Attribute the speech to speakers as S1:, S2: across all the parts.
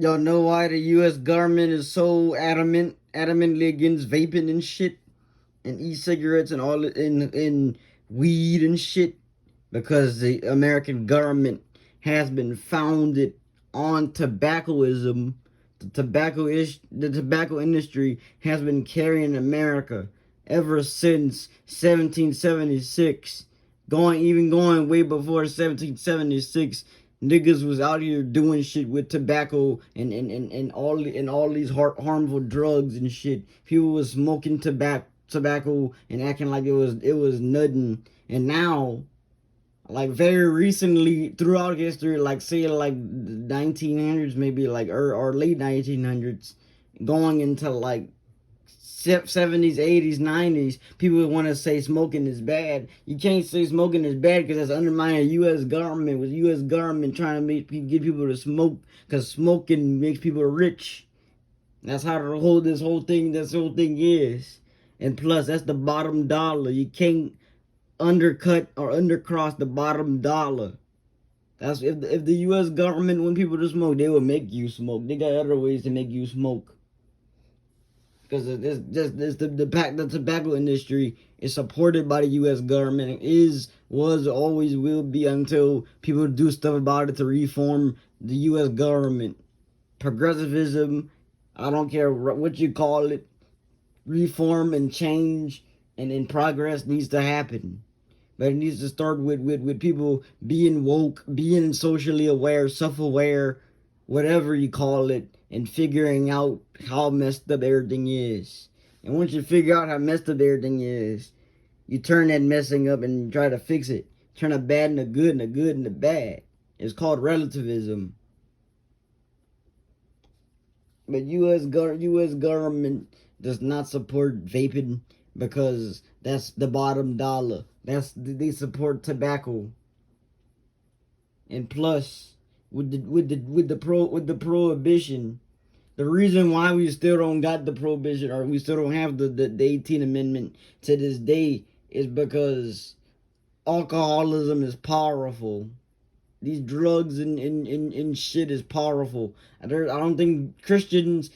S1: Y'all know why the U.S. government is so adamantly against vaping and shit, and e-cigarettes and all in weed and shit? Because the American government has been founded on tobaccoism. The tobacco industry has been carrying America ever since 1776. Going way before 1776, niggas was out here doing shit with tobacco and all these harmful drugs and shit. People was smoking tobacco and acting like it was nothing. And now, like very recently throughout history, like say like 1900s, maybe like or late 1900s, going into like 70s, 80s, 90s, people want to say smoking is bad. You can't say smoking is bad because that's undermining the U.S. government, with U.S. government trying to get people to smoke because smoking makes people rich. That's how this whole thing is. And plus, that's the bottom dollar. You can't undercut or undercross the bottom dollar. That's if the U.S. government want people to smoke, they will make you smoke. They got other ways to make you smoke. Because the tobacco industry is supported by the U.S. government. It is, was, always will be until people do stuff about it to reform the U.S. government. Progressivism, I don't care what you call it, reform and change and progress needs to happen. But it needs to start with people being woke, being socially aware, self-aware, whatever you call it, and figuring out how messed up everything is. And once you figure out how messed up everything is, you turn that messing up and try to fix it. Turn a bad into good and a good into bad. It's called relativism. But U.S. government does not support vaping because that's the bottom dollar. They support tobacco. And plus, with the prohibition, the reason why we still don't got the prohibition, or we still don't have the 18th Amendment to this day, is because alcoholism is powerful. These drugs and shit is powerful. I don't think Christians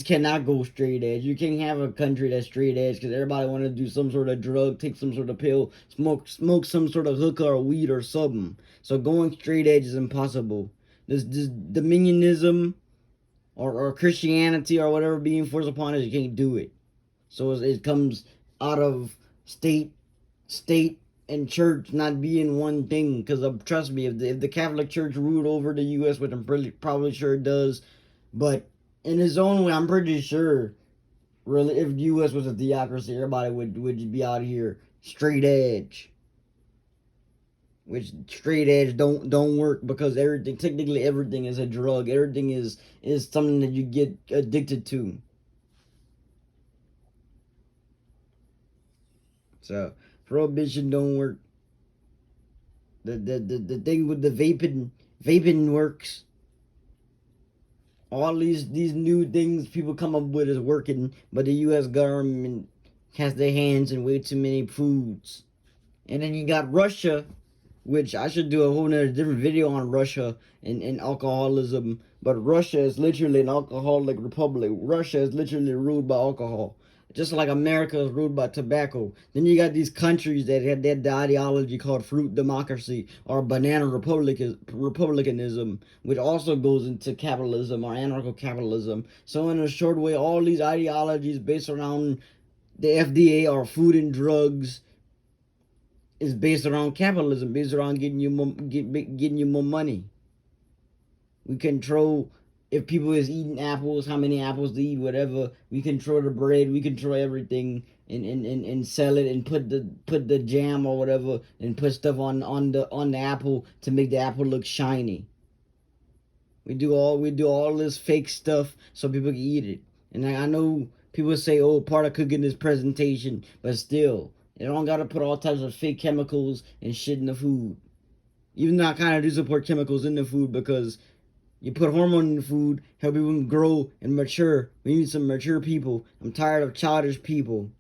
S1: cannot go straight edge. You can't have a country that's straight edge because everybody want to do some sort of drug, take some sort of pill, smoke some sort of hookah or weed or something. So going straight edge is impossible. This dominionism or Christianity or whatever being forced upon us, you can't do it. So it comes out of state and church not being one thing. Because trust me, if the Catholic Church ruled over the U.S., which I'm probably sure it does, but in its own way, I'm pretty sure, really, if the U.S. was a theocracy, everybody would be out here straight edge. Which straight edge don't work because technically everything is a drug. Everything is something that you get addicted to. So prohibition don't work. The thing with the vaping works. All these new things people come up with is working, but the U.S. government has their hands in way too many foods. And then you got Russia, which I should do a whole nother different video on Russia and alcoholism. But Russia is literally an alcoholic republic. Russia is literally ruled by alcohol. Just like America is ruled by tobacco. Then you got these countries that had the ideology called fruit democracy or banana republicanism, which also goes into capitalism or anarcho-capitalism. So in a short way, all these ideologies based around the FDA or food and drugs is based around capitalism, based around getting you more money. We control if people is eating apples, how many apples they eat, whatever. We control the bread, we control everything, and sell it and put the jam or whatever and put stuff on the apple to make the apple look shiny. We do all this fake stuff so people can eat it. And I know people say, "Oh, part of cooking is presentation," but still, you don't gotta put all types of fake chemicals and shit in the food. Even though I kind of do support chemicals in the food because you put hormone in the food, help people grow and mature. We need some mature people. I'm tired of childish people.